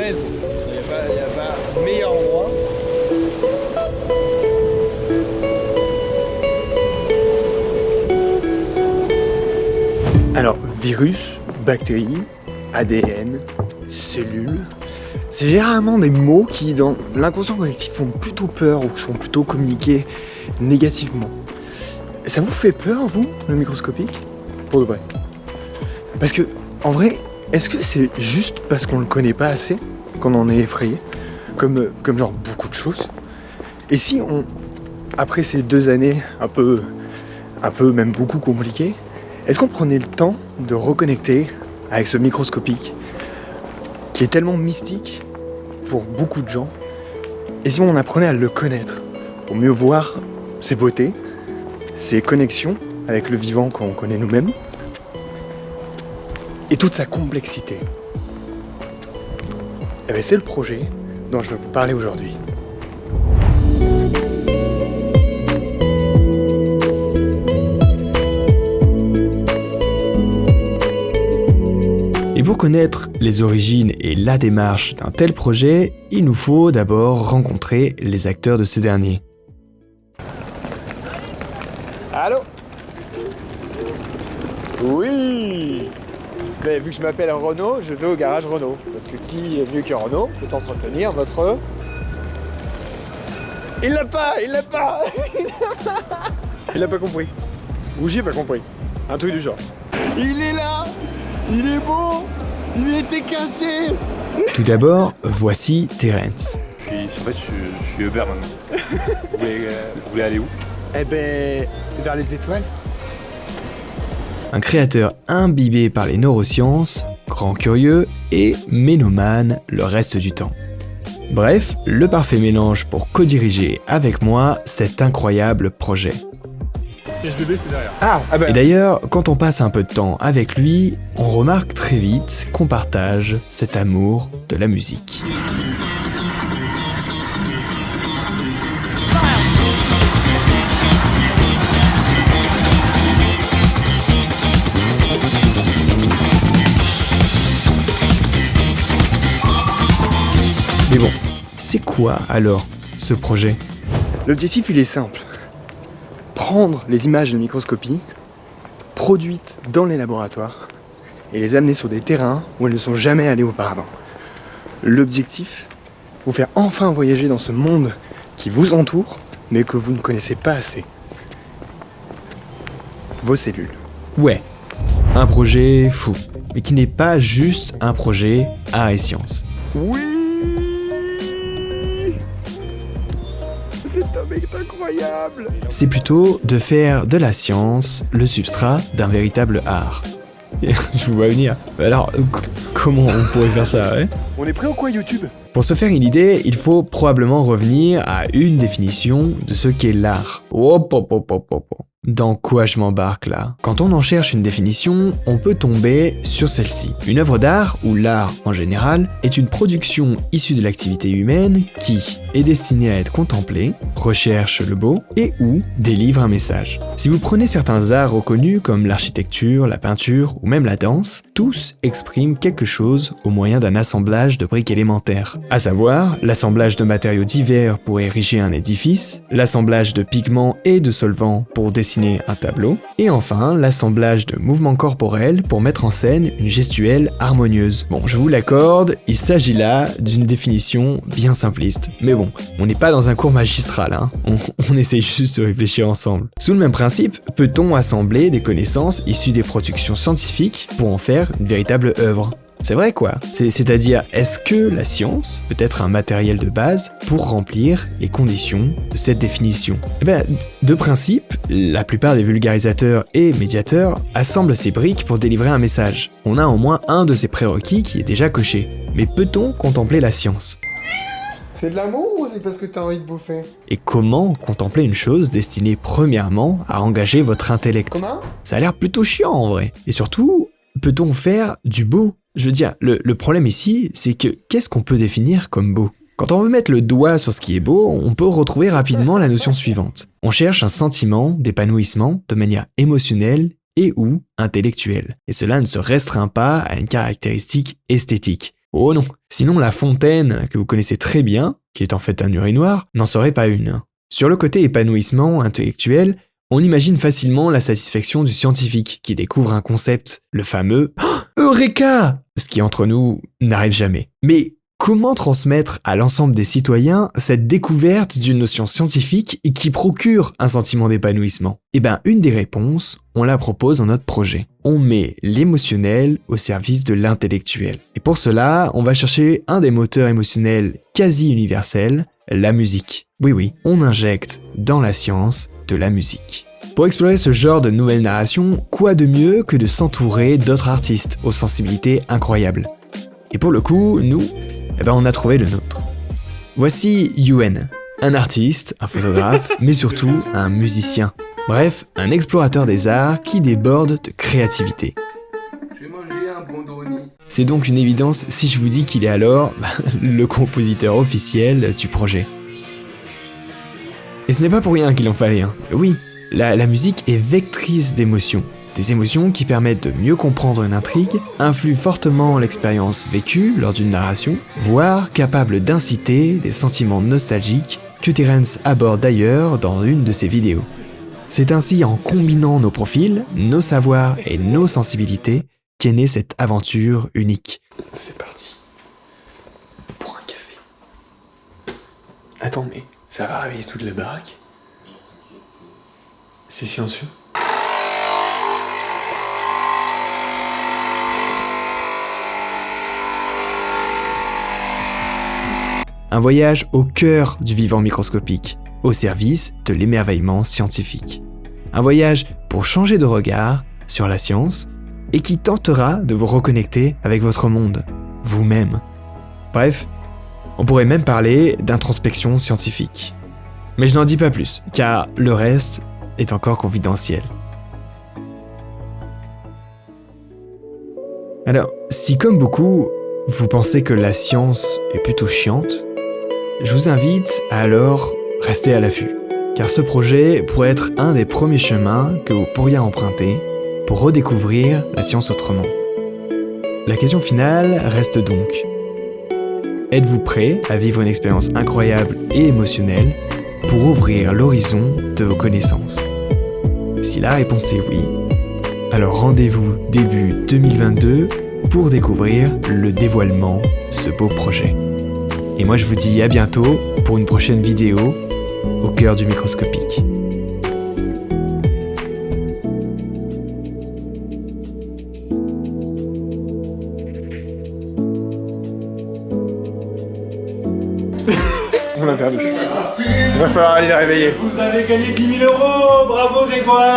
13. Il n'y a pas meilleur endroit. Alors, virus, bactéries, ADN, cellules, c'est généralement des mots qui, dans l'inconscient collectif, font plutôt peur ou sont plutôt communiqués négativement. Ça vous fait peur, vous, le microscopique? Pour de vrai. Parce que, en vrai, est-ce que c'est juste parce qu'on le connaît pas assez qu'on en est effrayé? Comme genre beaucoup de choses. Et si on, après ces 2 années un peu même beaucoup compliquées, est-ce qu'on prenait le temps de reconnecter avec ce microscopique qui est tellement mystique pour beaucoup de gens? Et si on apprenait à le connaître, pour mieux voir ses beautés, ses connexions avec le vivant qu'on connaît nous-mêmes, et toute sa complexité? Et bien c'est le projet dont je vais vous parler aujourd'hui. Et pour connaître les origines et la démarche d'un tel projet, il nous faut d'abord rencontrer les acteurs de ces derniers. Allô? Oui! Mais vu que je m'appelle Renaud, je vais au garage Renault. Parce que qui est mieux que Renault peut entretenir votre... Il l'a pas! Il l'a pas compris. Ou j'ai pas compris. Un truc du genre. Il est là! Il est beau! Il était caché! Tout d'abord, voici Terence. Je suis Uber maintenant. Vous voulez aller où? Eh ben, vers les étoiles. Un créateur imbibé par les neurosciences, grand curieux et ménomane le reste du temps. Bref, le parfait mélange pour co-diriger avec moi cet incroyable projet. Siège bébé, c'est derrière. Ah ben... Et d'ailleurs, quand on passe un peu de temps avec lui, on remarque très vite qu'on partage cet amour de la musique. Mais bon, c'est quoi alors ce projet? L'objectif, il est simple. Prendre les images de microscopie, produites dans les laboratoires, et les amener sur des terrains où elles ne sont jamais allées auparavant. L'objectif, vous faire enfin voyager dans ce monde qui vous entoure, mais que vous ne connaissez pas assez. Vos cellules. Ouais, un projet fou, mais qui n'est pas juste un projet art et sciences. Oui! Cet homme est incroyable! C'est plutôt de faire de la science le substrat d'un véritable art. Je vous vois venir. Alors, comment on pourrait faire ça, ouais? On est prêt ou quoi, YouTube? Pour se faire une idée, il faut probablement revenir à une définition de ce qu'est l'art. Hop, hop, hop, hop, hop. Dans quoi je m'embarque là? Quand on en cherche une définition, on peut tomber sur celle-ci. Une œuvre d'art, ou l'art en général, est une production issue de l'activité humaine qui est destinée à être contemplée, recherche le beau et ou délivre un message. Si vous prenez certains arts reconnus comme l'architecture, la peinture ou même la danse, tous expriment quelque chose au moyen d'un assemblage de briques élémentaires, à savoir l'assemblage de matériaux divers pour ériger un édifice, l'assemblage de pigments et de solvants pour dessiner un tableau, et enfin l'assemblage de mouvements corporels pour mettre en scène une gestuelle harmonieuse. Bon, je vous l'accorde, il s'agit là d'une définition bien simpliste. Mais bon, on n'est pas dans un cours magistral, hein. On essaie juste de réfléchir ensemble. Sous le même principe, peut-on assembler des connaissances issues des productions scientifiques pour en faire une véritable œuvre ? C'est vrai quoi. C'est-à-dire, est-ce que la science peut être un matériel de base pour remplir les conditions de cette définition? Eh ben, de principe, la plupart des vulgarisateurs et médiateurs assemblent ces briques pour délivrer un message. On a au moins un de ces prérequis qui est déjà coché. Mais peut-on contempler la science? C'est de l'amour ou c'est parce que t'as envie de bouffer? Et comment contempler une chose destinée premièrement à engager votre intellect? Comment? Ça a l'air plutôt chiant en vrai. Et surtout, peut-on faire du beau? Je veux dire, le problème ici, c'est que qu'est-ce qu'on peut définir comme beau? Quand on veut mettre le doigt sur ce qui est beau, on peut retrouver rapidement la notion suivante. On cherche un sentiment d'épanouissement de manière émotionnelle et ou intellectuelle. Et cela ne se restreint pas à une caractéristique esthétique. Oh non, Sinon, la fontaine, que vous connaissez très bien, qui est en fait un urinoir, n'en serait pas une. Sur le côté épanouissement intellectuel, on imagine facilement la satisfaction du scientifique qui découvre un concept, le fameux « Eureka !» ce qui entre nous n'arrive jamais. Mais comment transmettre à l'ensemble des citoyens cette découverte d'une notion scientifique qui procure un sentiment d'épanouissement ? Eh bien, une des réponses, on la propose dans notre projet. On met l'émotionnel au service de l'intellectuel. Et pour cela, on va chercher un des moteurs émotionnels quasi universels, la musique. Oui, on injecte dans la science de la musique. Pour explorer ce genre de nouvelle narration, quoi de mieux que de s'entourer d'autres artistes aux sensibilités incroyables ? Et pour le coup, nous, on a trouvé le nôtre. Voici Yuen, un artiste, un photographe, mais surtout un musicien. Bref, un explorateur des arts qui déborde de créativité. C'est donc une évidence si je vous dis qu'il est alors le compositeur officiel du projet. Et ce n'est pas pour rien qu'il en fallait un. Oui, la musique est vectrice d'émotions. Des émotions qui permettent de mieux comprendre une intrigue, influent fortement l'expérience vécue lors d'une narration, voire capables d'inciter des sentiments nostalgiques que Terence aborde d'ailleurs dans une de ses vidéos. C'est ainsi en combinant nos profils, nos savoirs et nos sensibilités qu'est née cette aventure unique. C'est parti. Pour un café. Attends, mais ça va réveiller toute la baraque ? C'est silencieux ? Un voyage au cœur du vivant microscopique, au service de l'émerveillement scientifique. Un voyage pour changer de regard sur la science et qui tentera de vous reconnecter avec votre monde, vous-même. Bref, on pourrait même parler d'introspection scientifique. Mais je n'en dis pas plus, car le reste est encore confidentiel. Alors, si comme beaucoup, vous pensez que la science est plutôt chiante, je vous invite à alors rester à l'affût, car ce projet pourrait être un des premiers chemins que vous pourriez emprunter pour redécouvrir la science autrement. La question finale reste donc: êtes-vous prêt à vivre une expérience incroyable et émotionnelle pour ouvrir l'horizon de vos connaissances ? Si la réponse est oui, alors rendez-vous début 2022 pour découvrir le dévoilement de ce beau projet. Et moi je vous dis à bientôt pour une prochaine vidéo au cœur du microscopique. On a perdu. Il va falloir aller les réveiller. Vous avez gagné 10 000 €, bravo Grégoire.